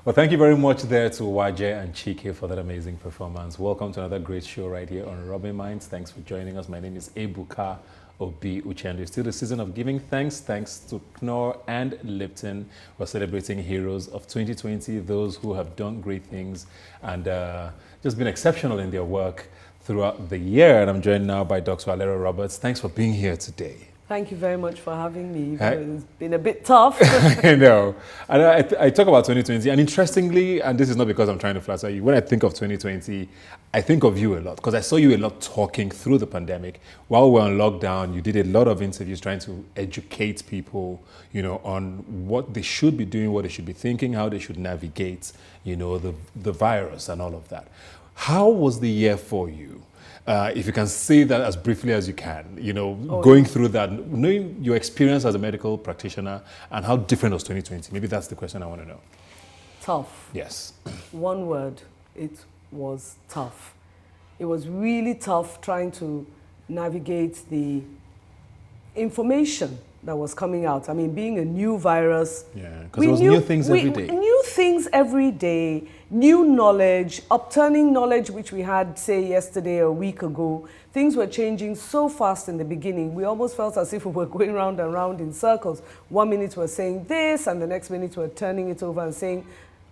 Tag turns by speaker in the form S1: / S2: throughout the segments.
S1: Well, thank you very much there to Waje and Chike for that amazing performance. Welcome to another great show right here on Rubbin Minds. Thanks for joining us. My name is Ebuka Obi Uchendu. It's still the season of giving thanks. Thanks to Knorr and Lipton. We're celebrating heroes of 2020, those who have done great things and just been exceptional in their work throughout the year. And I'm joined now by Dr. Alero Roberts. Thanks for being here today.
S2: Thank you very much for having me. It's been a bit tough.
S1: I know. And I talk about 2020, and interestingly, and this is not because I'm trying to flatter you, when I think of 2020, I think of you a lot, because I saw you a lot talking through the pandemic. While we're on lockdown, you did a lot of interviews trying to educate people, you know, on what they should be doing, what they should be thinking, how they should navigate, you know, the virus and all of that. How was the year for you? If you can say that as briefly as you can, you know, going through that, knowing your experience as a medical practitioner and how different was 2020. Maybe that's the question I want to know.
S2: Tough.
S1: Yes.
S2: One word, it was tough. It was really tough trying to navigate the information that was coming out. I mean, being a new virus.
S1: Yeah, because there was new things every day.
S2: New things every day, new knowledge, upturning knowledge which we had, say, yesterday or a week ago. Things were changing so fast in the beginning. We almost felt as if we were going round and round in circles. 1 minute we're saying this, and the next minute we're turning it over and saying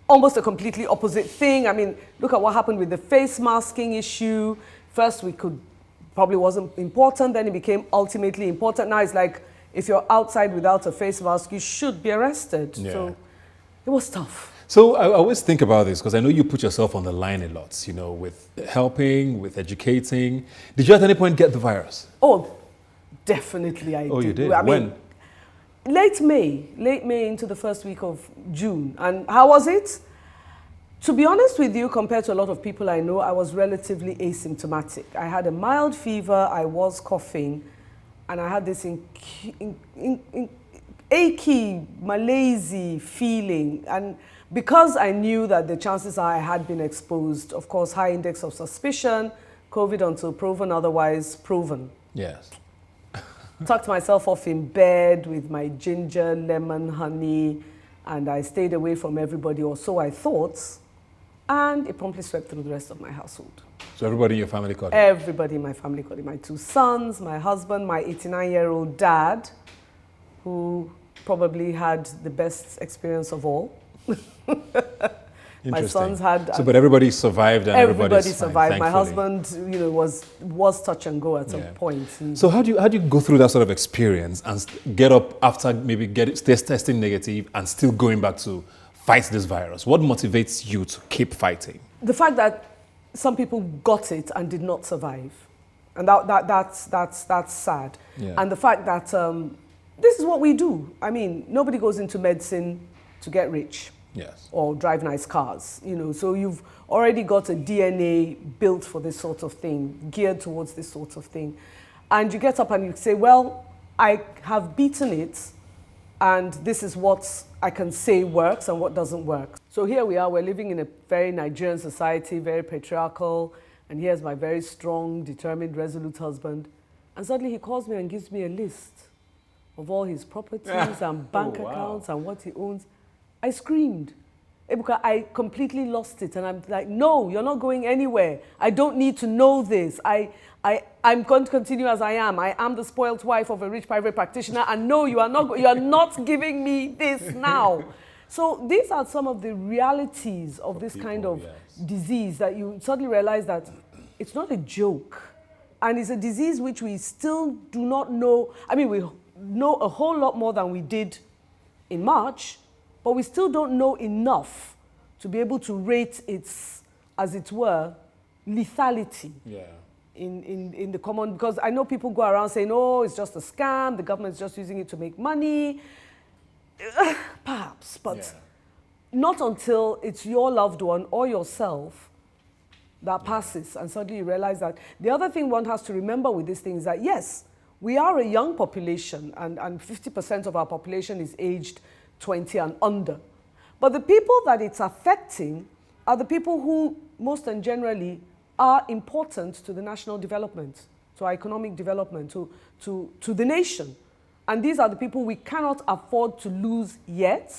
S2: almost a completely opposite thing. I mean, look at what happened with the face masking issue. First we could, probably wasn't important, then it became ultimately important. Now it's like, if you're outside without a face mask, you should be arrested. Yeah. So it was tough.
S1: So I always think about this because I know you put yourself on the line a lot, you know, with helping, with educating. Did you at any point get the virus?
S2: Oh, definitely I did.
S1: Oh, you did?
S2: I mean, late May into the first week of June. And how was it? To be honest with you, compared to a lot of people I know, I was relatively asymptomatic. I had a mild fever, I was coughing, and I had this achy, malaise feeling. And because I knew that the chances are I had been exposed, of course, high index of suspicion, COVID until proven otherwise proven.
S1: Yes.
S2: Tucked myself off in bed with my ginger, lemon, honey, and I stayed away from everybody, or so I thought, and it promptly swept through the rest of my household.
S1: So everybody in your family caught it?
S2: Everybody in my family caught it. My 2 sons, my husband, my 89-year-old dad, who probably had the best experience of all. My sons had...
S1: So, but everybody survived and everybody
S2: survived.
S1: Fine,
S2: my husband, you know, was touch and go at some point.
S1: So how do you go through that sort of experience and get up after maybe testing negative and still going back to fight this virus? What motivates you to keep fighting?
S2: The fact that some people got it and did not survive, and that's sad. Yeah. And the fact that this is what we do. I mean, nobody goes into medicine to get rich,
S1: yes, or
S2: drive nice cars. You know, so you've already got a DNA built for this sort of thing, geared towards this sort of thing, and you get up and you say, "Well, I have beaten it, and this is what I can say works and what doesn't work." So here we are, we're living in a very Nigerian society, very patriarchal, and here's my very strong, determined, resolute husband. And suddenly he calls me and gives me a list of all his properties and bank accounts and what he owns. I screamed. Ebuka, I completely lost it. And I'm like, no, you're not going anywhere. I don't need to know this. I'm going to continue as I am. I am the spoiled wife of a rich private practitioner. And no, you are not giving me this now. So these are some of the realities of this kind of disease that you suddenly realize that it's not a joke. And it's a disease which we still do not know. I mean, we know a whole lot more than we did in March, but we still don't know enough to be able to rate its, as it were, lethality. Yeah. In the common, because I know people go around saying, oh, it's just a scam, the government's just using it to make money. Perhaps, but not until it's your loved one or yourself that passes, and suddenly you realize that. The other thing one has to remember with this thing is that, yes, we are a young population, and 50% of our population is aged 20 and under. But the people that it's affecting are the people who, most and generally, are important to the national development, to our economic development, to the nation. And these are the people we cannot afford to lose yet.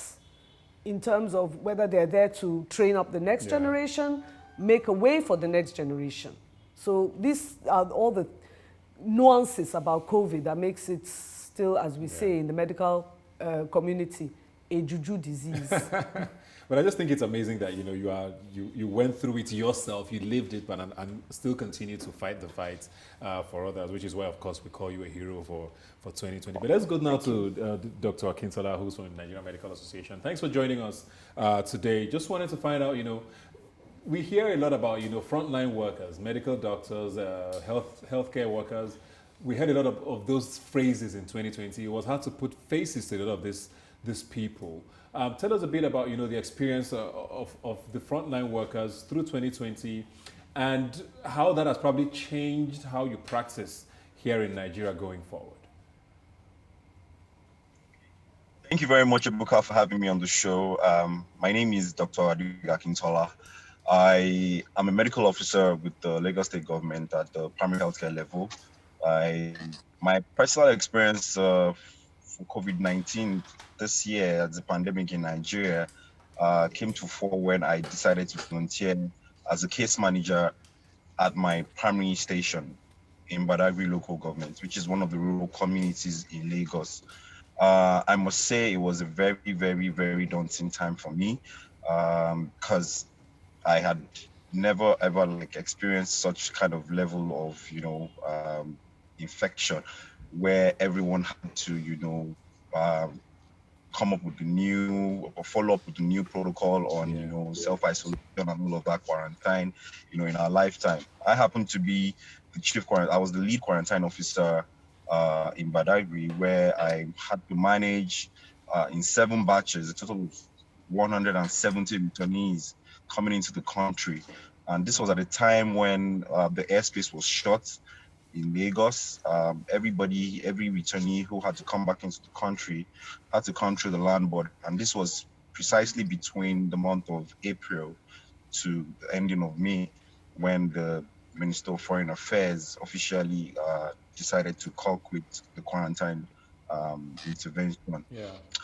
S2: in terms of whether they're there to train up the next generation, make a way for the next generation. So these are all the nuances about COVID that makes it still, as we say in the medical community, a juju disease.
S1: But I just think it's amazing that you went through it yourself, you lived it, but and still continue to fight the fight for others, which is why, of course, we call you a hero for 2020. But let's go now to Dr. Akintola, who's from the Nigerian Medical Association. Thanks for joining us today. Just wanted to find out, we hear a lot about frontline workers, medical doctors, healthcare workers. We heard a lot of those phrases in 2020. It was hard to put faces to a lot of these people. Tell us a bit about the experience of the frontline workers through 2020 and how that has probably changed how you practice here in Nigeria going forward.
S3: Thank you very much, Ebuka, for having me on the show. My name is Dr. Akintola. I am a medical officer with the Lagos State government at the primary healthcare level. My personal experience for COVID-19 this year, as the pandemic in Nigeria, came to fore when I decided to volunteer as a case manager at my primary station in Badagry local government, which is one of the rural communities in Lagos. I must say it was a very, very, very daunting time for me because I had never ever experienced such kind of level of infection where everyone had to come up with follow up with the new protocol on self-isolation and all of that quarantine in our lifetime. I happened to be the chief quarantine. I was the lead quarantine officer in Badagry, where I had to manage in 7 batches a total of 170 returnees coming into the country. And this was at a time when the airspace was shut in Lagos. Every returnee who had to come back into the country had to come through the land border. And this was precisely between the month of April to the ending of May, when the Minister of Foreign Affairs officially decided to call quit the quarantine intervention.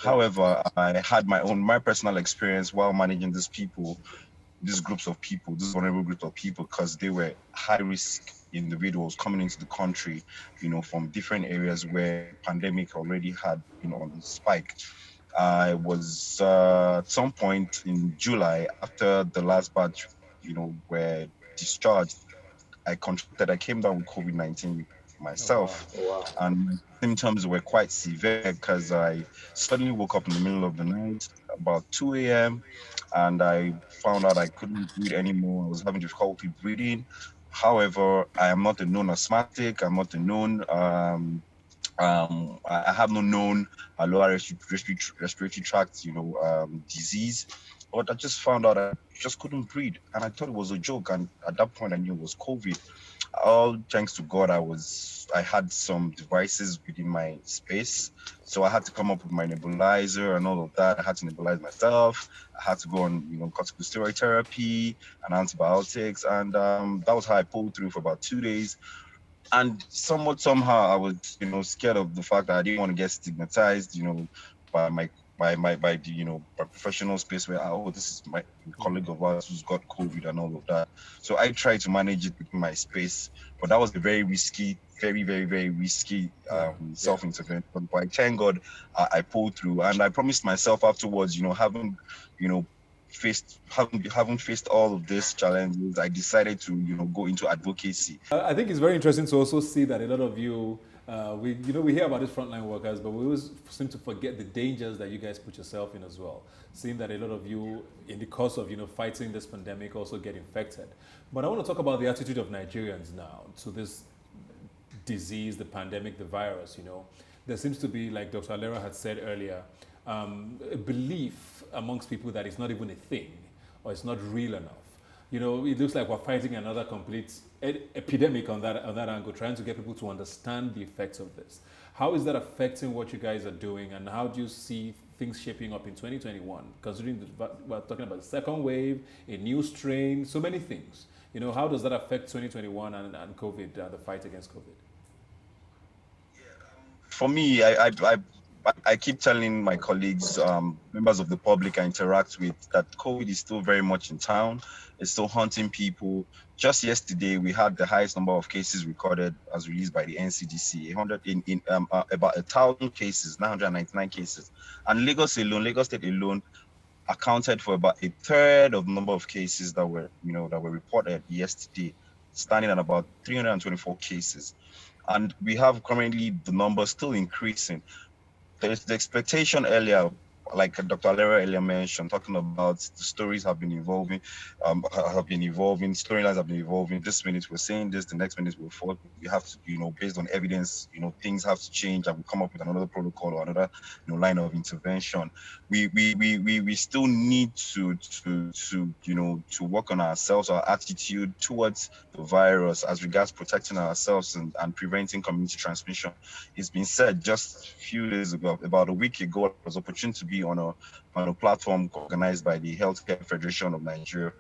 S3: However, I had my personal experience while managing these vulnerable groups of people, because they were high risk individuals coming into the country, from different areas where pandemic already had on spike. I was at some point in July, after the last batch, were discharged, I came down with COVID-19 myself.
S1: Wow.
S3: And symptoms were quite severe because I suddenly woke up in the middle of the night about 2 a.m. and I found out I couldn't breathe anymore. I was having difficulty breathing. However, I am not a known asthmatic. I'm not a known I have no known lower respiratory tract disease. But I just found out I just couldn't breathe, and I thought it was a joke. And at that point, I knew it was COVID. All thanks to God, I had some devices within my space, so I had to come up with my nebulizer and all of that. I had to nebulize myself. I had to go on, corticosteroid therapy and antibiotics, and that was how I pulled through for about 2 days. And somehow, I was, scared of the fact that I didn't want to get stigmatized, by my professional space where, this is my colleague of ours who's got COVID and all of that. So I tried to manage it within my space, but that was a very risky, very, very, very risky self-intervention. But thank God I pulled through, and I promised myself afterwards, having faced all of these challenges, I decided to, go into advocacy.
S1: I think it's very interesting to also see that a lot of you, we hear about these frontline workers, but we always seem to forget the dangers that you guys put yourself in as well. Seeing that a lot of you, in the course of fighting this pandemic, also get infected. But I want to talk about the attitude of Nigerians now to this disease, the pandemic, the virus. There seems to be, like Dr. Alera had said earlier, a belief amongst people that it's not even a thing or it's not real enough. It looks like we're fighting another complete epidemic on that angle, trying to get people to understand the effects of this. How is that affecting what you guys are doing, and how do you see things shaping up in 2021, considering we're talking about the second wave, a new strain, so many things? How does that affect 2021 and COVID, the fight against COVID?
S3: For me, I keep telling my colleagues, members of the public I interact with, that COVID is still very much in town. It's still haunting people. Just yesterday, we had the highest number of cases recorded as released by the NCDC, 100 about 1,000 cases, 999 cases. And Lagos State alone, accounted for about a third of the number of cases that were reported yesterday, standing at about 324 cases. And we have currently the numbers still increasing. There's the expectation earlier, like Dr. Alera earlier mentioned, talking about the stories have been evolving, storylines have been evolving. This minute we're saying this, the next minute we're forward. We have to, based on evidence, things have to change, and we come up with another protocol or another, line of intervention. We still need to work on ourselves, our attitude towards the virus as regards protecting ourselves and preventing community transmission. It's been said just a few days ago, about a week ago, I was opportune to be on a platform organized by the Healthcare Federation of Nigeria,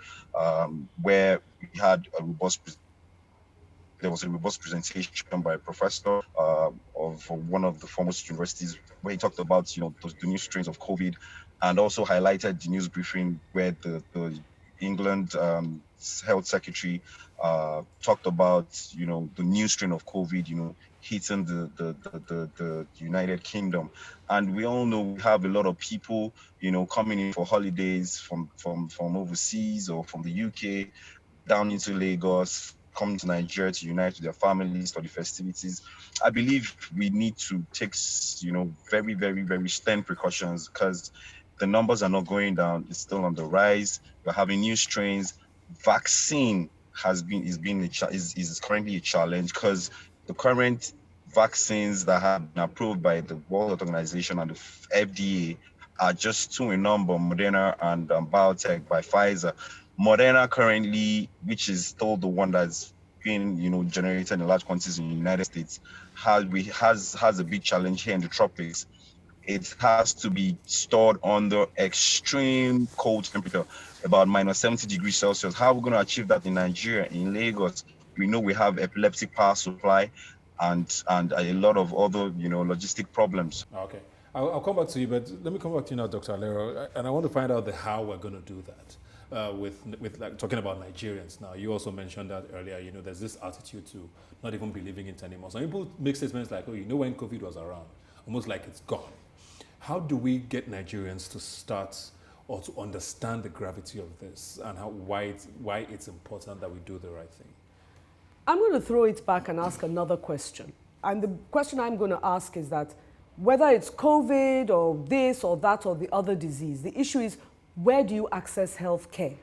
S3: where we had there was a robust presentation by a professor of one of the foremost universities, where he talked about the new strains of COVID, and also highlighted the news briefing where the England health secretary talked about the new strain of COVID hitting the United Kingdom. And we all know we have a lot of people coming in for holidays from overseas or from the UK down into Lagos, coming to Nigeria to unite with their families for the festivities. I believe we need to take very, very, very stern precautions, because the numbers are not going down. It's still on the rise. We're having new strains. Vaccine is currently a challenge, because the current vaccines that have been approved by the World Health Organization and the FDA are just two in number, Moderna and BioNTech by Pfizer. Moderna currently, which is still the one that's being generated in large quantities in the United States, has a big challenge here in the tropics. It has to be stored under extreme cold temperature, about minus 70 degrees Celsius. How are we going to achieve that in Nigeria, in Lagos? We know we have epileptic power supply and a lot of other logistic problems.
S1: Okay, I'll come back to you, but let me come back to you now, Dr. Alero, and I want to find out the how we're going to do that. With like talking about Nigerians now, you also mentioned that earlier. There's this attitude to not even believing it anymore. Some people make statements like, "Oh, when COVID was around," almost like it's gone. How do we get Nigerians to start or to understand the gravity of this and why it's important that we do the right thing?
S2: I'm going to throw it back and ask another question. And the question I'm going to ask is that whether it's COVID or this or that or the other disease, the issue is, where do you access health care?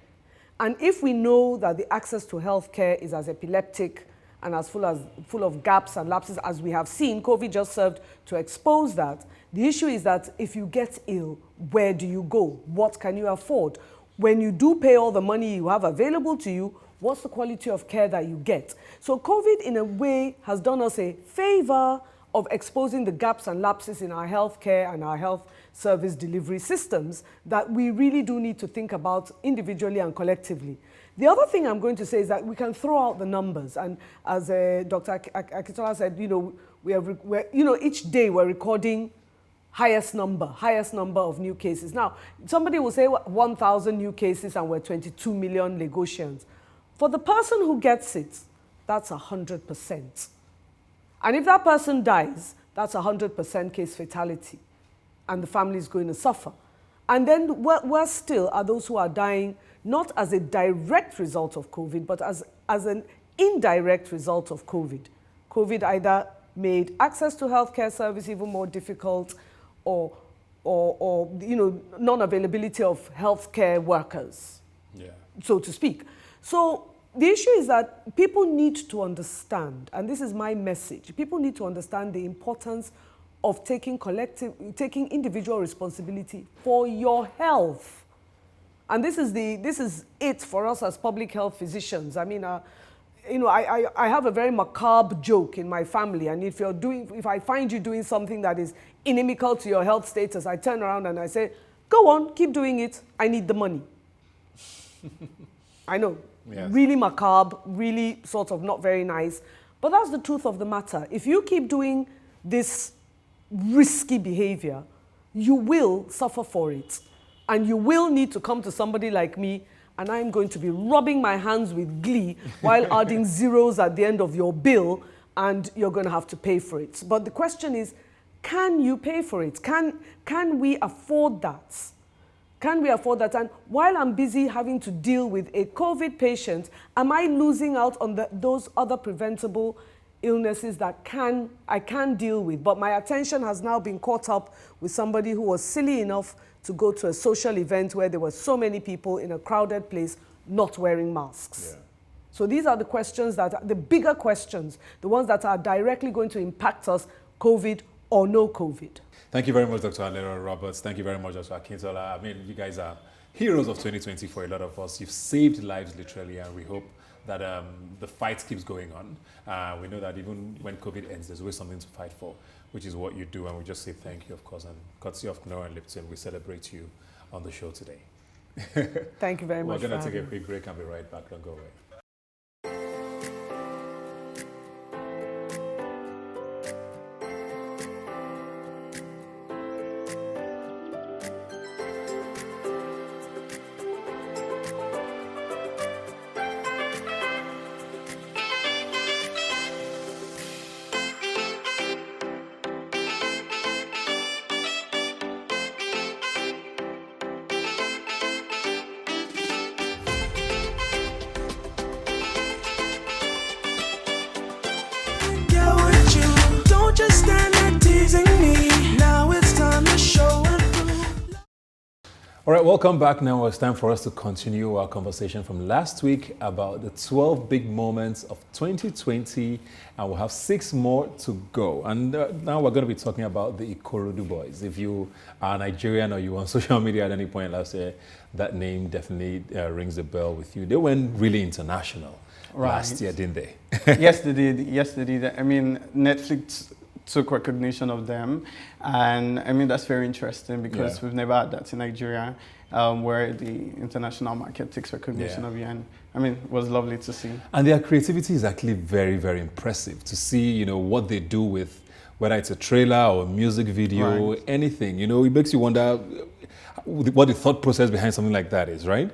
S2: And if we know that the access to health care is as epileptic and as full of gaps and lapses as we have seen, COVID just served to expose that. The issue is that if you get ill, where do you go? What can you afford? When you do pay all the money you have available to you, what's the quality of care that you get? So COVID, in a way, has done us a favor of exposing the gaps and lapses in our healthcare and our health service delivery systems that we really do need to think about individually and collectively. The other thing I'm going to say is that we can throw out the numbers, and as Dr. Akintola said, each day we're recording highest number of new cases. Now, somebody will say 1,000 new cases and we're 22 million Lagosians. For the person who gets it, that's 100%. And if that person dies, that's 100% case fatality. And the family is going to suffer. And then worse still are those who are dying not as a direct result of COVID, but as an indirect result of COVID. COVID either made access to healthcare service even more difficult, or non-availability of healthcare workers, so to speak. So the issue is that people need to understand, and this is my message, people need to understand the importance of taking individual responsibility for your health. And this is it for us as public health physicians. I mean, I have a very macabre joke in my family, and if I find you doing something that is inimical to your health status, I turn around and I say, go on, keep doing it, I need the money. I know, yes. Really macabre, really sort of not very nice, but that's the truth of the matter. If you keep doing this risky behavior, you will suffer for it. And you will need to come to somebody like me, and I'm going to be rubbing my hands with glee while adding zeros at the end of your bill, and you're going to have to pay for it. But the question is, can you pay for it? Can we afford that? Can we afford that? And while I'm busy having to deal with a COVID patient, am I losing out on those other preventable illnesses that I can deal with? But my attention has now been caught up with somebody who was silly enough to go to a social event where there were so many people in a crowded place not wearing masks. Yeah. So these are the questions the bigger questions, the ones that are directly going to impact us, COVID or no COVID.
S1: Thank you very much, Dr. Alera Roberts. Thank you very much, Dr. Akintola. I mean, you guys are heroes of 2020 for a lot of us. You've saved lives literally, and we hope that the fight keeps going on. We know that even when COVID ends, there's always something to fight for, which is what you do, and we just say thank you, of course, and courtesy of Knorr and Lipton, we celebrate you on the show today.
S2: Thank you very much.
S1: We're going to take a quick break and be right back. Don't go away. All right, welcome back. Now it's time for us to continue our conversation from last week about the 12 big moments of 2020, and we'll have 6 more to go. And now we're going to be talking about the Ikorodu Bois. If you are Nigerian or you were on social media at any point last year, that name definitely rings a bell with you. They went really international last year, didn't they?
S4: Yes, they did. Yes, they did. I mean, Netflix took recognition of them, and I mean that's very interesting because we've never had that in Nigeria, where the international market takes recognition of you, and I mean it was lovely to see.
S1: And their creativity is actually very, very impressive to see, you know, what they do with, whether it's a trailer or a music video, anything, you know, it makes you wonder what the thought process behind something like that is, right?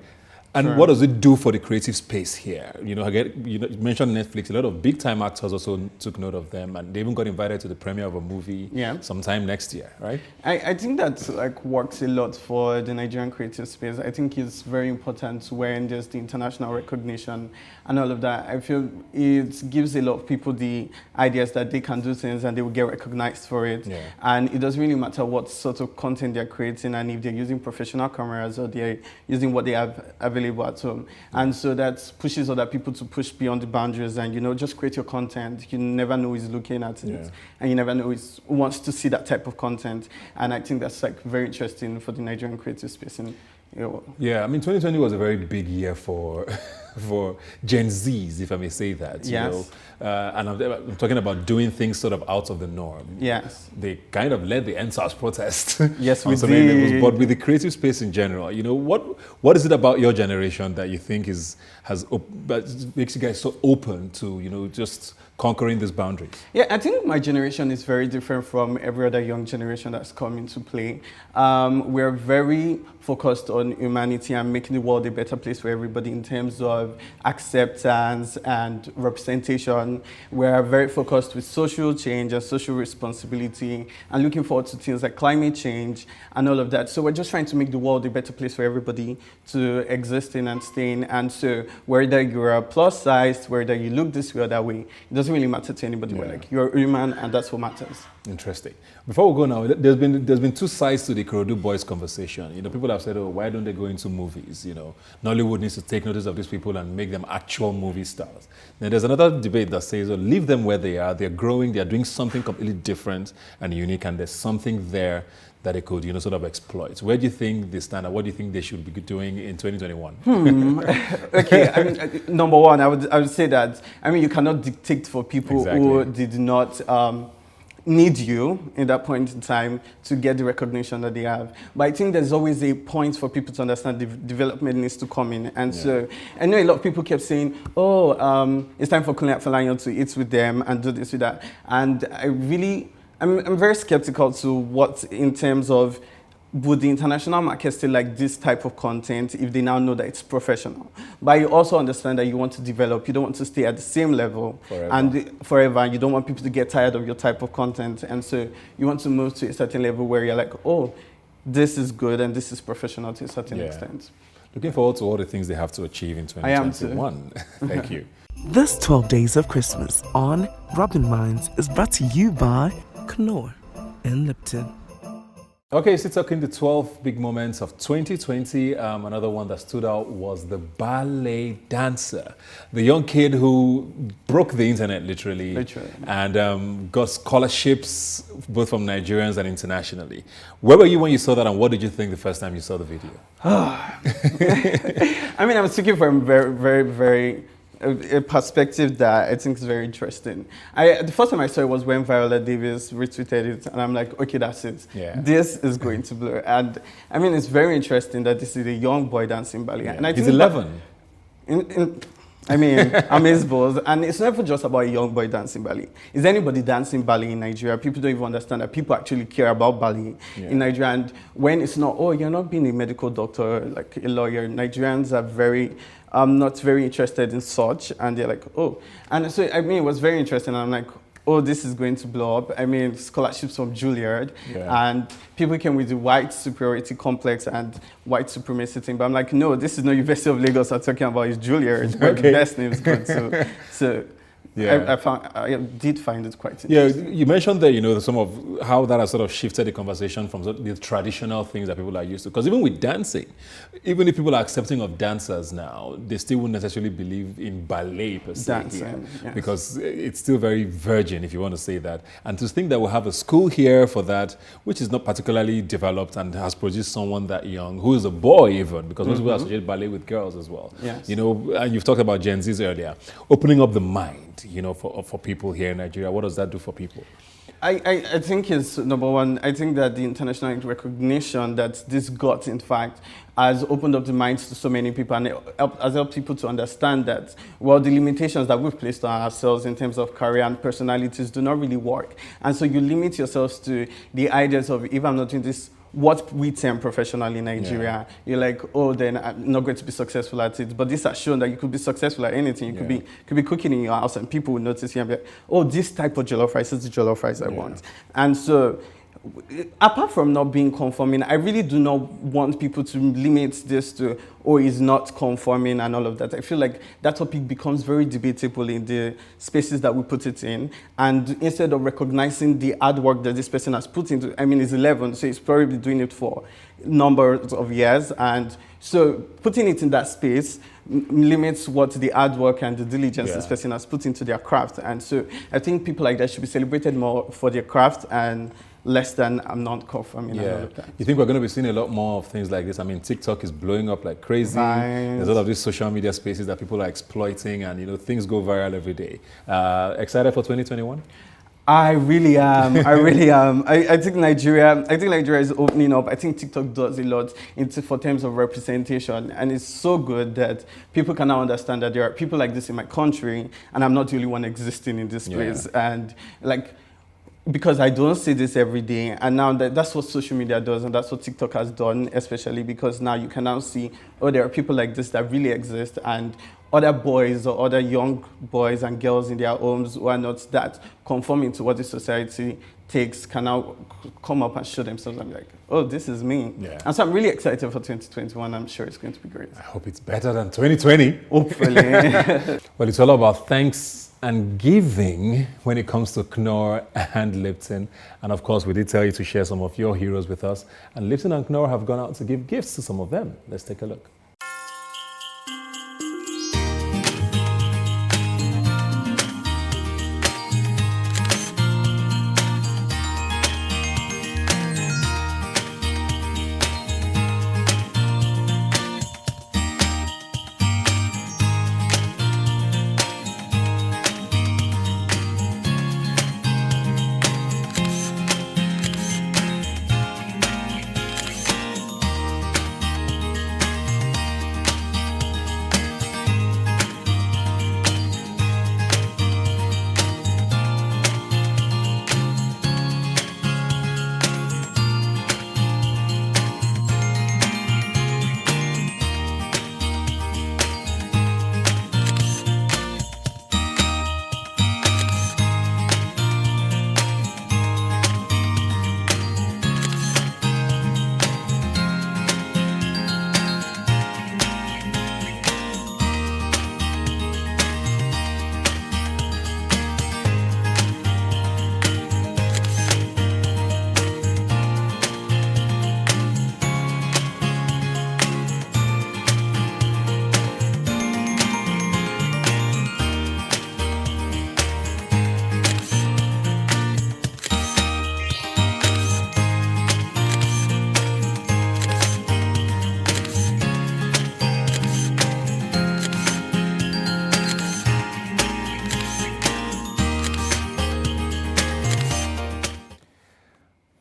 S1: And what does it do for the creative space here? You know, you mentioned Netflix. A lot of big-time actors also took note of them, and they even got invited to the premiere of a movie sometime next year, right?
S4: I think that works a lot for the Nigerian creative space. I think it's very important when there's the international recognition and all of that. I feel it gives a lot of people the ideas that they can do things and they will get recognized for it. Yeah. And it doesn't really matter what sort of content they're creating and if they're using professional cameras or they're using what they have available at home. And so that pushes other people to push beyond the boundaries and, you know, just create your content. You never know who's looking at it and you never know who wants to see that type of content. And I think that's very interesting for the Nigerian creative space. And, you know,
S1: yeah, I mean, 2020 was a very big year for Gen Zs, if I may say that. You know? And I'm talking about doing things sort of out of the norm.
S4: Yes.
S1: They kind of led the NSAS protest.
S4: Yes, we
S1: did. But with the creative space in general, you know, what is it about your generation that you think that makes you guys so open to, you know, just conquering these boundaries?
S4: Yeah, I think my generation is very different from every other young generation that's come into play. We're very focused on humanity and making the world a better place for everybody in terms of acceptance and representation. We're very focused with social change and social responsibility and looking forward to things like climate change and all of that. So we're just trying to make the world a better place for everybody to exist in and stay in. And so whether you're plus size, whether you look this way or that way, it doesn't really matter to anybody. We're you're human and that's what matters.
S1: Interesting. Before we go now, there's been 2 sides to the Ikorodu Bois conversation. You know, people have said, oh, why don't they go into movies? You know, Nollywood needs to take notice of these people and make them actual movie stars. Then there's another debate that says, oh, leave them where they are. They're growing. They're doing something completely different and unique, and there's something there that they could, you know, sort of exploit. Where do you think they stand, and what do you think they should be doing in 2021?
S4: Okay, I mean, number one, I would say that, I mean, you cannot dictate for people who did not need you in that point in time to get the recognition that they have. But I think there's always a point for people to understand the development needs to come in. And so I know a lot of people kept saying, oh, it's time for Kunle Afolayan to eat with them and do this with that. And I really I'm very skeptical to what in terms of would the international market still like this type of content if they now know that it's professional? But you also understand that you want to develop, you don't want to stay at the same level forever, and you don't want people to get tired of your type of content. And so you want to move to a certain level where you're like, oh, this is good and this is professional to a certain extent.
S1: Looking forward to all the things they have to achieve in 2021. Thank you.
S5: This 12 Days of Christmas on Rubbin Minds is brought to you by Knorr and Lipton.
S1: Okay, so talking the 12 big moments of 2020, another one that stood out was the ballet dancer, the young kid who broke the internet literally. And got scholarships both from Nigerians and internationally. Where were you when you saw that, and what did you think the first time you saw the video?
S4: I mean, I'm speaking from very a perspective that I think is very interesting. The first time I saw it was when Viola Davis retweeted it, and I'm like, okay, that's it.
S1: Yeah.
S4: This is going to blow. And I mean, it's very interesting that this is a young boy dancing ballet.
S1: Yeah.
S4: And I
S1: He's
S4: think
S1: 11.
S4: I mean, amazeballs. And it's never just about a young boy dancing ballet. Is anybody dancing ballet in Nigeria? People don't even understand that people actually care about ballet in Nigeria. And when it's not, oh, you're not being a medical doctor, like a lawyer, Nigerians are very, not very interested in such. And they're like, oh. And so, I mean, it was very interesting. I'm like, oh, this is going to blow up. I mean, scholarships from Juilliard, and people came with the white superiority complex and white supremacy thing. But I'm like, no, this is not University of Lagos I'm talking about, it's Juilliard. But the best name is good. So I did find it quite interesting.
S1: Yeah, you mentioned that, some of how that has sort of shifted the conversation from the traditional things that people are used to. Because even with dancing, even if people are accepting of dancers now, they still wouldn't necessarily believe in ballet per se.
S4: Dancing,
S1: because it's still very virgin, if you want to say that. And to think that we'll have a school here for that, which is not particularly developed and has produced someone that young, who is a boy even, because most people associate ballet with girls as well.
S4: Yes.
S1: And you've talked about Gen Zs earlier, opening up the mind. For people here in Nigeria, what does that do for people?
S4: I think it's number one. I think that the international recognition that this got, in fact, has opened up the minds to so many people, and it has helped people to understand that, well, the limitations that we've placed on ourselves in terms of career and personalities do not really work. And so you limit yourselves to the ideas of, if I'm not doing this, what we term professionally in Nigeria, you're like, oh, then I'm not going to be successful at it. But this has shown that you could be successful at anything. You could be cooking in your house, and people will notice you and be like, oh, this type of jollof rice is the jollof rice I want. And so, apart from not being conforming, I really do not want people to limit this to, oh, he's not conforming and all of that. I feel like that topic becomes very debatable in the spaces that we put it in. And instead of recognizing the hard work that this person has put into, I mean, he's 11, so he's probably doing it for numbers of years. And so putting it in that space limits what the hard work and the diligence this person has put into their craft. And so I think people like that should be celebrated more for their craft and less than I'm not conforming.
S1: You think we're going to be seeing a lot more of things like this? I mean, TikTok is blowing up like crazy. There's a lot of these social media spaces that people are exploiting, and things go viral every day. Excited for 2021?
S4: I really am. I think Nigeria is opening up. I think TikTok does a lot for terms of representation, and it's so good that people can now understand that there are people like this in my country, and I'm not the only one existing in this place. And because I don't see this every day, and now that's what social media does, and that's what TikTok has done, especially because now you can now see, oh, there are people like this that really exist, and other boys or other young boys and girls in their homes who are not that conforming to what the society takes can now come up and show themselves and be like, oh, this is me. And so I'm really excited for 2021. I'm sure it's going to be great.
S1: I hope it's better than 2020.
S4: Hopefully.
S1: Well, it's all about thanks and giving when it comes to Knorr and Lipton. And of course, we did tell you to share some of your heroes with us. And Lipton and Knorr have gone out to give gifts to some of them. Let's take a look.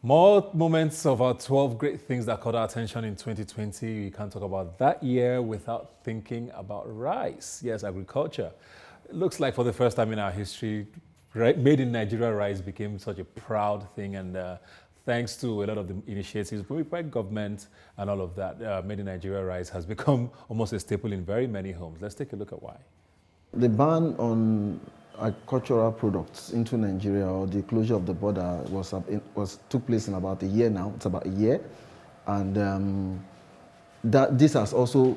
S1: More moments of our 12 great things that caught our attention in 2020. We can't talk about that year without thinking about rice. Yes, agriculture. It looks like for the first time in our history, made in Nigeria rice became such a proud thing, and thanks to a lot of the initiatives by government and all of that, made in Nigeria rice has become almost a staple in very many homes. Let's take a look at why.
S6: The ban on agricultural products into Nigeria, or the closure of the border, took place in about a year now. It's about a year, and this has also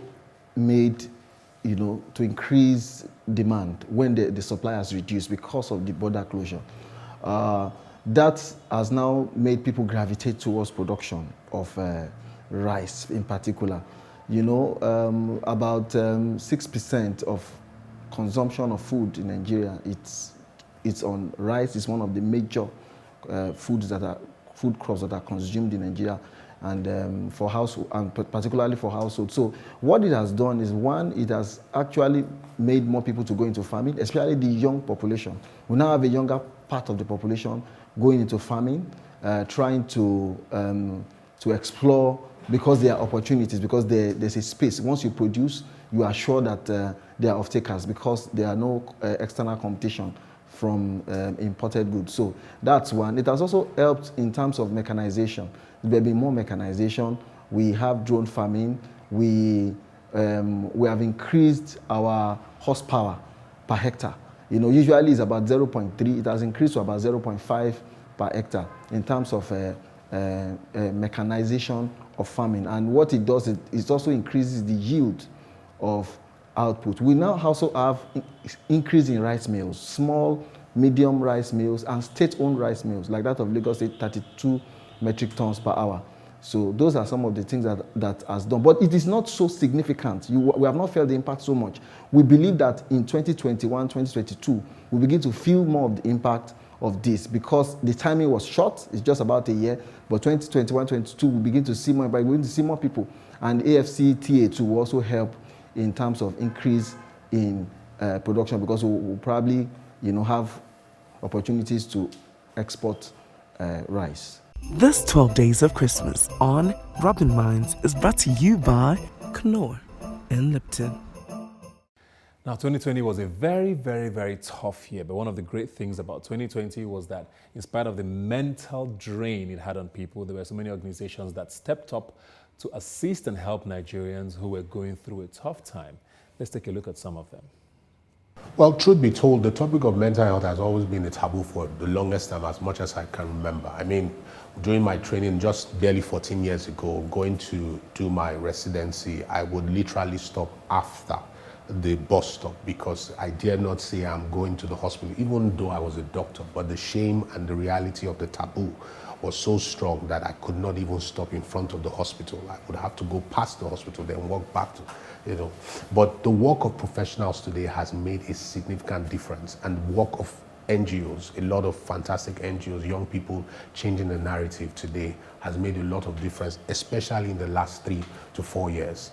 S6: made, to increase demand when the supply has reduced because of the border closure. That has now made people gravitate towards production of rice in particular. About 6% of consumption of food in Nigeria, it's on rice. It's one of the major food crops that are consumed in Nigeria, and for household, and particularly for households. So what it has done is, one, it has actually made more people to go into farming, especially the young population. We now have a younger part of the population going into farming, trying to explore, because there are opportunities, because there's a space. Once you produce, you are sure that they are off-takers, because there are no external competition from imported goods. So that's one. It has also helped in terms of mechanization. There will be more mechanization. We have drone farming. We have increased our horsepower per hectare. Usually it's about 0.3. It has increased to about 0.5 per hectare in terms of mechanization of farming. And what it does is it also increases the yield of output. We now also have increase in rice mills, small, medium rice mills, and state-owned rice mills, like that of Lagos State, 32 metric tons per hour. So those are some of the things that has done. But it is not so significant. We have not felt the impact so much. We believe that in 2021, 2022, we begin to feel more of the impact of this, because the timing was short. It's just about a year. But 2021, 2022, we begin to see more, but we begin to see more people. And AFCTA2 will also help in terms of increase in production, because we'll probably have opportunities to export rice.
S5: This 12 Days of Christmas on Rubbin Minds is brought to you by Knorr and Lipton.
S1: Now, 2020 was a very, very, very tough year, but one of the great things about 2020 was that in spite of the mental drain it had on people, there were so many organizations that stepped up to assist and help Nigerians who were going through a tough time. Let's take a look at some of them.
S7: Well, truth be told, the topic of mental health has always been a taboo for the longest time, as much as I can remember. I mean, during my training just barely 14 years ago, going to do my residency, I would literally stop after the bus stop, because I dare not say I'm going to the hospital, even though I was a doctor. But the shame and the reality of the taboo was so strong that I could not even stop in front of the hospital. I would have to go past the hospital, then walk back to, But the work of professionals today has made a significant difference, and the work of NGOs, a lot of fantastic NGOs, young people changing the narrative today, has made a lot of difference, especially in the last 3 to 4 years.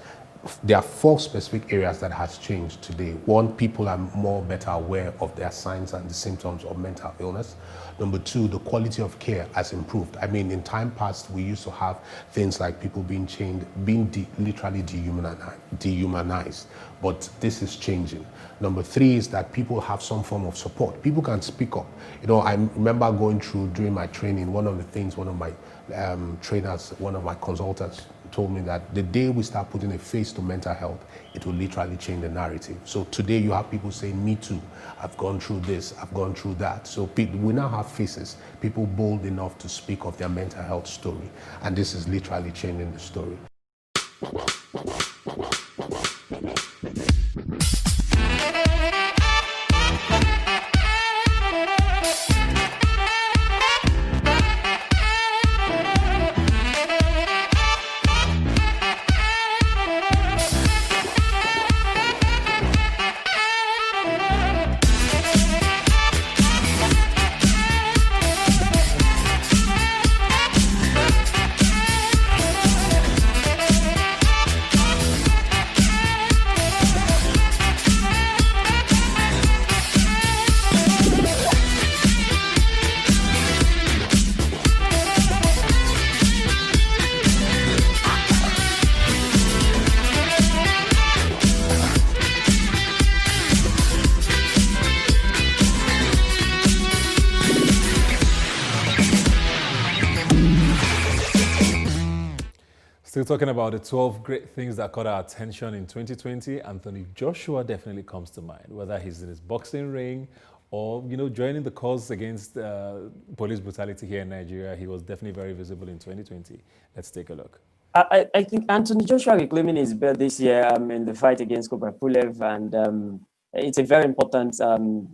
S7: There are 4 specific areas that has changed today. One, people are better aware of their signs and the symptoms of mental illness. Number 2, the quality of care has improved. I mean, in time past, we used to have things like people being chained, being literally dehumanized, but this is changing. Number 3 is that people have some form of support. People can speak up. I remember going through during my training, one of the things, one of my trainers, one of my consultants told me that the day we start putting a face to mental health, it will literally change the narrative. So today you have people saying, me too, I've gone through this, I've gone through that. So we now have faces, people bold enough to speak of their mental health story. And this is literally changing the story.
S1: Still talking about the 12 great things that caught our attention in 2020, Anthony Joshua definitely comes to mind, whether he's in his boxing ring or, joining the cause against police brutality here in Nigeria. He was definitely very visible in 2020. Let's take a look.
S8: I think Anthony Joshua reclaiming his belt this year in the fight against Cobra Pulev, and it's a very important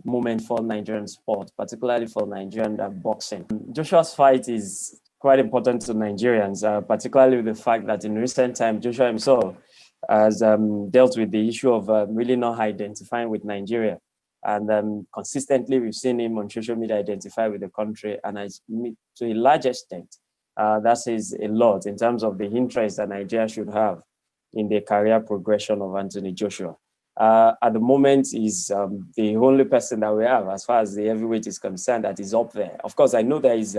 S8: moment for Nigerian sport, particularly for Nigerian boxing. Joshua's fight is quite important to Nigerians, particularly with the fact that in recent times, Joshua himself has dealt with the issue of really not identifying with Nigeria. And consistently, we've seen him on social media identify with the country, and to a large extent, that says a lot in terms of the interest that Nigeria should have in the career progression of Anthony Joshua. At the moment, he's the only person that we have, as far as the heavyweight is concerned, that is up there. Of course, I know there is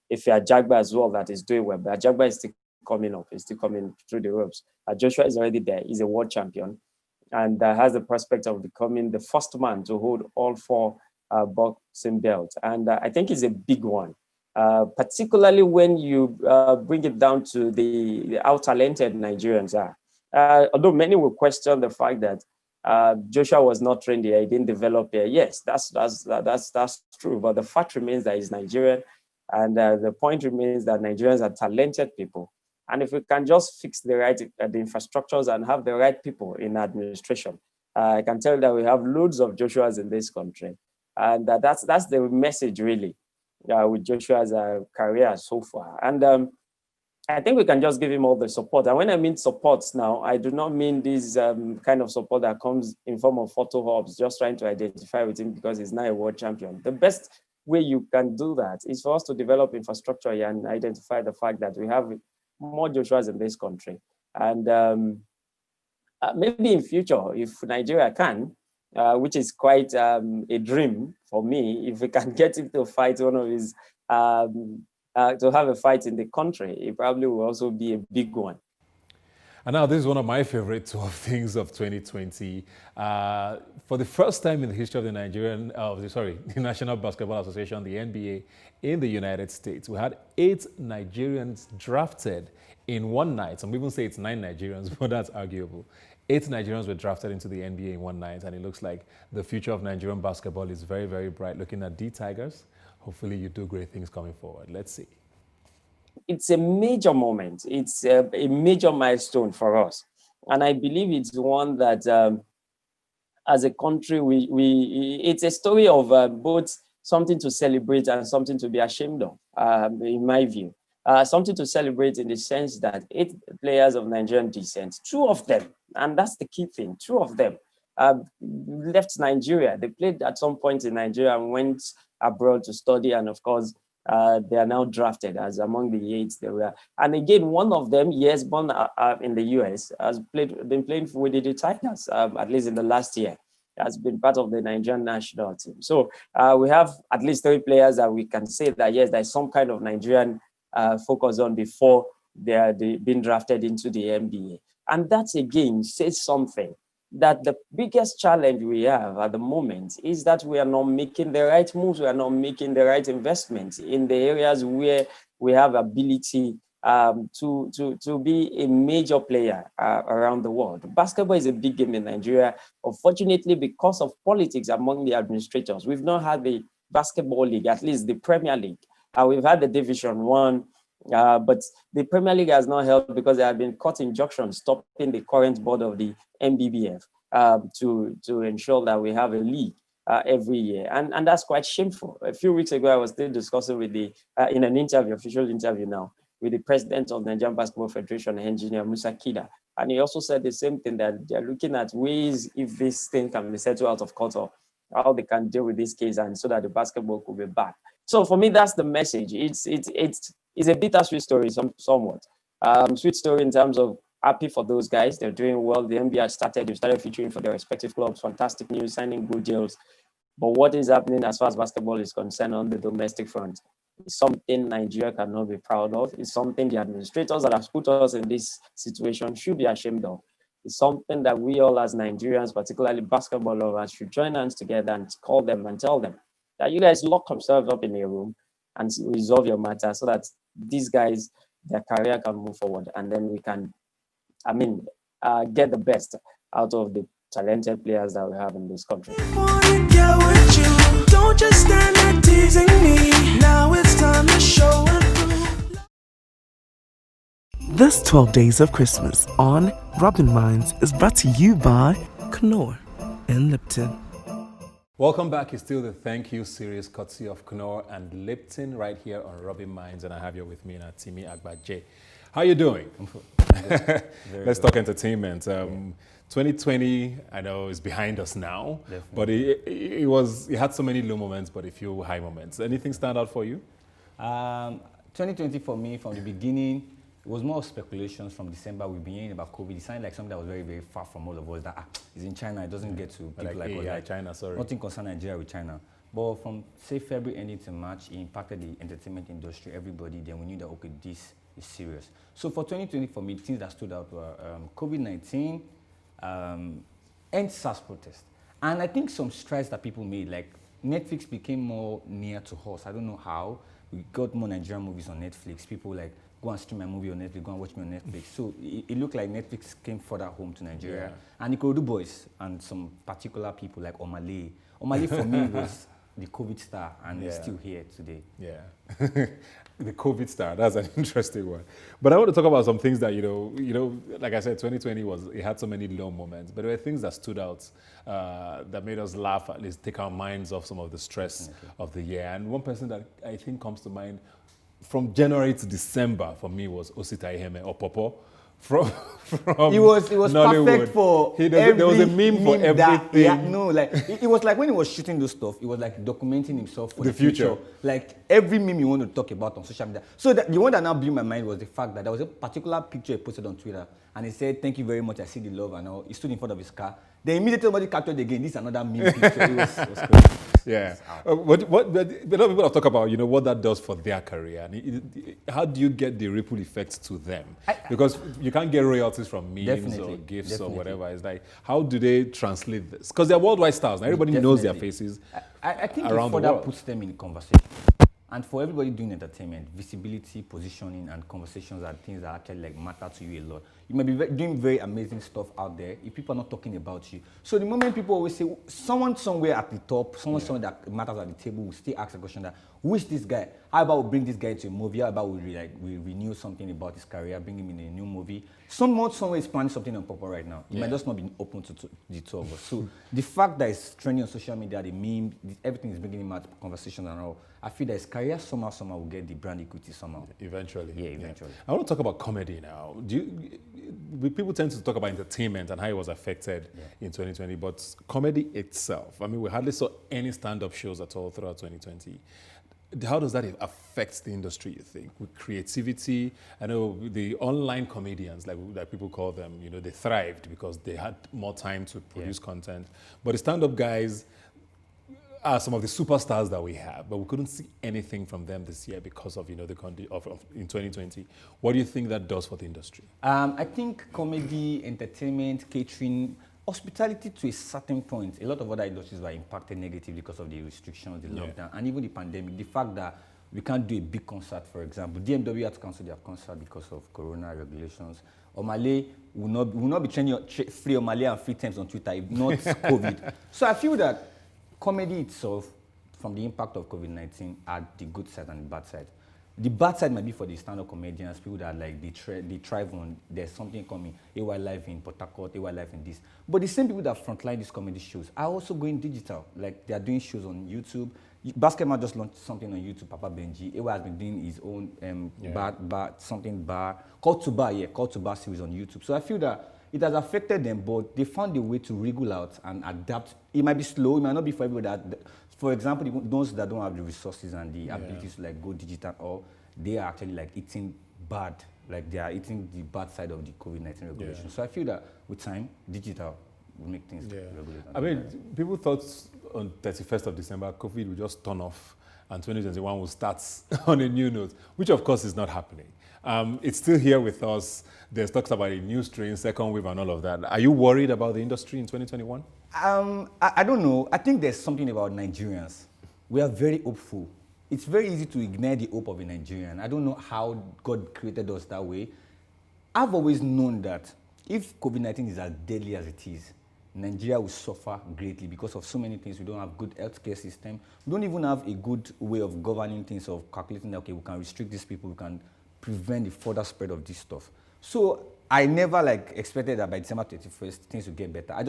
S8: if you are Jagba as well, that is doing well, but Jagba is still coming up, he's still coming through the ropes. Joshua is already there, he's a world champion, and has the prospect of becoming the first man to hold all 4 boxing belts. And I think it's a big one, particularly when you bring it down to how talented Nigerians are. Although many will question the fact that Joshua was not trained here, he didn't develop here. Yes, that's true. But the fact remains that he's Nigerian, and the point remains that Nigerians are talented people. And if we can just fix the infrastructures and have the right people in administration, I can tell you that we have loads of Joshuas in this country, and that's the message really with Joshua's career so far. And I think we can just give him all the support. And when I mean support now, I do not mean this kind of support that comes in form of photo ops, just trying to identify with him because he's now a world champion. The best way you can do that is for us to develop infrastructure here and identify the fact that we have more Joshuas in this country. And maybe in future, if Nigeria can, which is quite a dream for me, if we can get him to fight one of his to have a fight in the country, it probably will also be a big one.
S1: And now this is one of my favorite 12 things of 2020. For the first time in the history of the the National Basketball Association, the NBA, in the United States, we had 8 Nigerians drafted in one night. Some people say it's 9 Nigerians, but that's arguable. 8 Nigerians were drafted into the NBA in one night, and it looks like the future of Nigerian basketball is very, very bright. Looking at the Tigers, hopefully you do great things coming forward. Let's see.
S8: It's a major moment. It's a major milestone for us. And I believe it's one that, as a country, it's a story of both something to celebrate and something to be ashamed of, in my view. Something to celebrate in the sense that 8 players of Nigerian descent, 2 of them, and that's the key thing, 2 of them left Nigeria. They played at some point in Nigeria and went abroad to study, and of course, they are now drafted as among the 8 they were. And again, one of them, yes, born in the US, has been playing with the Tigers, at least in the last year, has been part of the Nigerian national team. So we have at least 3 players that we can say that, yes, there's some kind of Nigerian focus on before they're being drafted into the NBA. And that, again, says something. That the biggest challenge we have at the moment is that we are not making the right moves, we are not making the right investments in the areas where we have ability to be a major player around the world. Basketball is a big game in Nigeria. Unfortunately, because of politics among the administrators, we've not had the basketball league, at least the Premier League. We've had the Division 1, but the Premier League has not helped because there have been court injunctions stopping the current board of the NBBF to ensure that we have a league every year. And that's quite shameful. A few weeks ago, I was still discussing with in an interview, official interview now, with the president of the Nigerian Basketball Federation, Engineer Musa Kida. And he also said the same thing, that they're looking at ways if this thing can be settled out of court, or how they can deal with this case, and so that the basketball could be back. So for me, that's the message. It's a bittersweet story, somewhat. Sweet story in terms of happy for those guys. They're doing well. The NBA has started featuring for their respective clubs. Fantastic news, signing good deals. But what is happening as far as basketball is concerned on the domestic front is something Nigeria cannot be proud of. It's something the administrators that have put us in this situation should be ashamed of. It's something that we all as Nigerians, particularly basketball lovers, should join hands together and call them and tell them that you guys lock yourselves up in a room and resolve your matter so that these guys their career can move forward, and then we can, get the best out of the talented players that we have in this country.
S5: Wanna get with you. Don't just stand there teasing me. Now it's time to show and prove. This 12 Days of Christmas on Rubbin Minds is brought to you by Knorr and Lipton.
S1: Welcome back. It's still the Thank You series, courtesy of Knorr and Lipton, right here on Rubbin Minds, and I have you with me, Natimi Agbaje. How you doing? Let's talk entertainment. 2020, I know, is behind us now, but it had so many low moments, but a few high moments. Anything stand out for you?
S9: 2020 for me, from the beginning, it was more speculations. From December. We've been hearing about COVID. It sounded like something that was very, very far from all of us. That it's in China. It doesn't get to people like us.
S1: Like China, sorry.
S9: Nothing concern Nigeria with China. But from, say, February ending to March, it impacted the entertainment industry, everybody. Then we knew that, okay, this is serious. So for 2020, for me, things that stood out were COVID-19, and SARS protest. And I think some strides that people made, like Netflix became more near to us. I don't know how. We got more Nigerian movies on Netflix. People like, go and stream my movie on Netflix, go and watch me on Netflix. So it looked like Netflix came further home to Nigeria. Yeah. And Ikorodu Bois and some particular people like Omale. Omale for me was the COVID star, and he's still here today.
S1: Yeah. The COVID star, that's an interesting one. But I want to talk about some things that, like I said, 2020 it had so many low moments, but there were things that stood out that made us laugh, at least take our minds off some of the stress of the year. And one person that I think comes to mind from January to December for me was Osita Iheme or Popo. From
S9: it was
S1: Nollywood.
S9: Perfect for
S1: there was a meme for everything.
S9: It was like when he was shooting those stuff, it was like documenting himself for the
S1: future.
S9: Like every meme you want to talk about on social media. So the one that now blew my mind was the fact that there was a particular picture he posted on Twitter, and he said, "Thank you very much, I see the love," and all. He stood in front of his car. Then immediately somebody captured again. This is another meme picture. It was crazy.
S1: Yeah. But a lot of people have talked about, what that does for their career. And how do you get the ripple effects to them? Because you can't get royalties from memes or gifts or whatever. It's like, how do they translate this? Because they're worldwide stars. Now everybody knows their faces.
S9: I think
S1: around
S9: it further
S1: the world.
S9: puts them in conversation. And for everybody doing entertainment, visibility, positioning, and conversations are things that actually matter to you a lot. You may be doing very amazing stuff out there if people are not talking about you. So the moment people always say, someone somewhere at the top, someone that matters at the table will still ask the question that, who is this guy? How about we bring this guy to a movie? How about we renew something about his career, bring him in a new movie? Someone is planning something on purpose right now. It might just not be open to the two of us. So the fact that it's trending on social media, the meme, everything is bringing him out conversations and all. I feel that his career somehow will get the brand equity somehow.
S1: Eventually.
S9: Yeah, eventually.
S1: I want to talk about comedy now. People tend to talk about entertainment and how it was affected in 2020, but comedy itself, we hardly saw any stand-up shows at all throughout 2020. How does that affect the industry, you think? With creativity, I know the online comedians, like people call them, they thrived because they had more time to produce content. But the stand-up guys are some of the superstars that we have, but we couldn't see anything from them this year because of, the content in 2020. What do you think that does for the industry?
S9: I think comedy, entertainment, catering, hospitality to a certain point, a lot of other industries were impacted negatively because of the restrictions, the lockdown, and even the pandemic. The fact that we can't do a big concert, for example. DMW had to cancel their concert because of corona regulations. Omale will not be trending free Omale and free terms on Twitter if not COVID. So I feel that comedy itself, from the impact of COVID-19, had the good side and the bad side. The bad side might be for the stand-up comedians, people that they thrive on, there's something coming, AY Live in Port Harcourt, AY Live in this. But the same people that frontline these comedy shows are also going digital. Like, they are doing shows on YouTube. Basketball just launched something on YouTube, Papa Benji. AY has been doing his own Call to Bar series on YouTube. So I feel that it has affected them, but they found a way to wriggle out and adapt. It might be slow, it might not be for everybody. For example, those that don't have the resources and the abilities to go digital, or they are actually eating bad, they are eating the bad side of the COVID-19 regulation. So I feel that with time, digital will make things regulated.
S1: People thought on 31st of December, COVID would just turn off and 2021 will start on a new note, which of course is not happening. It's still here with us. There's talks about a new strain, second wave and all of that. Are you worried about the industry in 2021?
S9: I don't know. I think there's something about Nigerians. We are very hopeful. it's very easy to ignite the hope of a Nigerian. I don't know how God created us that way. I've always known that if COVID-19 is as deadly as it is, Nigeria will suffer greatly because of so many things. We don't have good healthcare system. We don't even have a good way of governing things, of calculating that, okay, we can restrict these people, we can prevent the further spread of this stuff. So I never expected that by December 31st, things would get better. I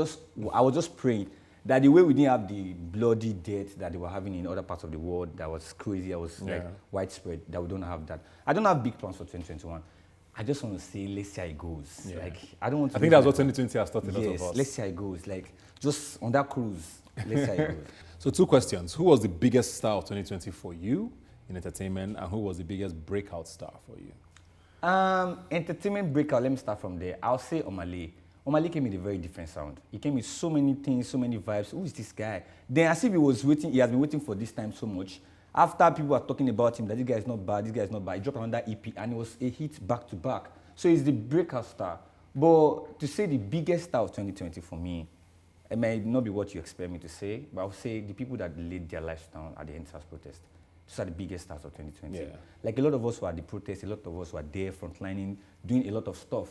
S9: was just praying that the way we didn't have the bloody death that they were having in other parts of the world, that was crazy, that was widespread, that we don't have that. I don't have big plans for 2021. I just want to say, let's see how it goes.
S1: Yeah.
S9: I don't want to.
S1: I think that's what 2020 has taught a lot of us.
S9: Yes, let's see how it goes. Just on that cruise, let's see how it goes.
S1: So 2 questions. Who was the biggest star of 2020 for you in entertainment, and who was the biggest breakout star for you?
S9: Entertainment breakout, let me start from there. I'll say Omale. Omale came with a very different sound. He came with so many things, so many vibes. Who is this guy? Then as if he has been waiting for this time so much. After people were talking about him, that this guy is not bad, he dropped another EP, and it was a hit back to back. So he's the breakout star. But to say the biggest star of 2020 for me, it may not be what you expect me to say, but I would say the people that laid their lives down at the NSAS protest. Those are the biggest stars of 2020.
S1: Yeah.
S9: A lot of us were at the protest, a lot of us were there frontlining, doing a lot of stuff.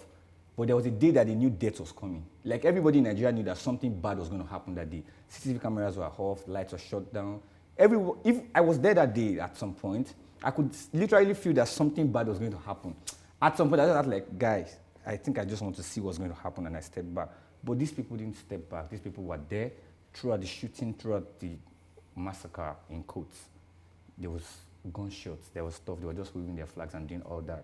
S9: But there was a day that they knew death was coming. Everybody in Nigeria knew that something bad was going to happen that day. CCTV cameras were off, lights were shut down. If I was there that day at some point, I could literally feel that something bad was going to happen. At some point, I was guys, I think I just want to see what's going to happen, and I stepped back. But these people didn't step back. These people were there throughout the shooting, throughout the massacre, in quotes. There was gunshots, there was stuff, they were just waving their flags and doing all that.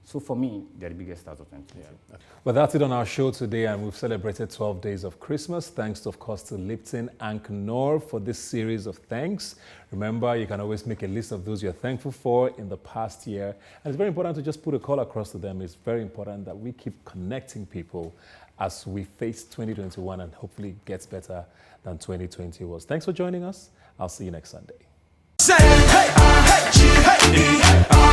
S9: So for me, they're the biggest stars of 2020.
S1: Yeah. Well, that's it on our show today, and we've celebrated 12 days of Christmas. Thanks, of course, to Lipton and Knorr for this series of thanks. Remember, you can always make a list of those you're thankful for in the past year. And it's very important to just put a call across to them. It's very important that we keep connecting people as we face 2021 and hopefully it gets better than 2020 was. Thanks for joining us. I'll see you next Sunday.
S10: Say, hey, hey, hey, hey.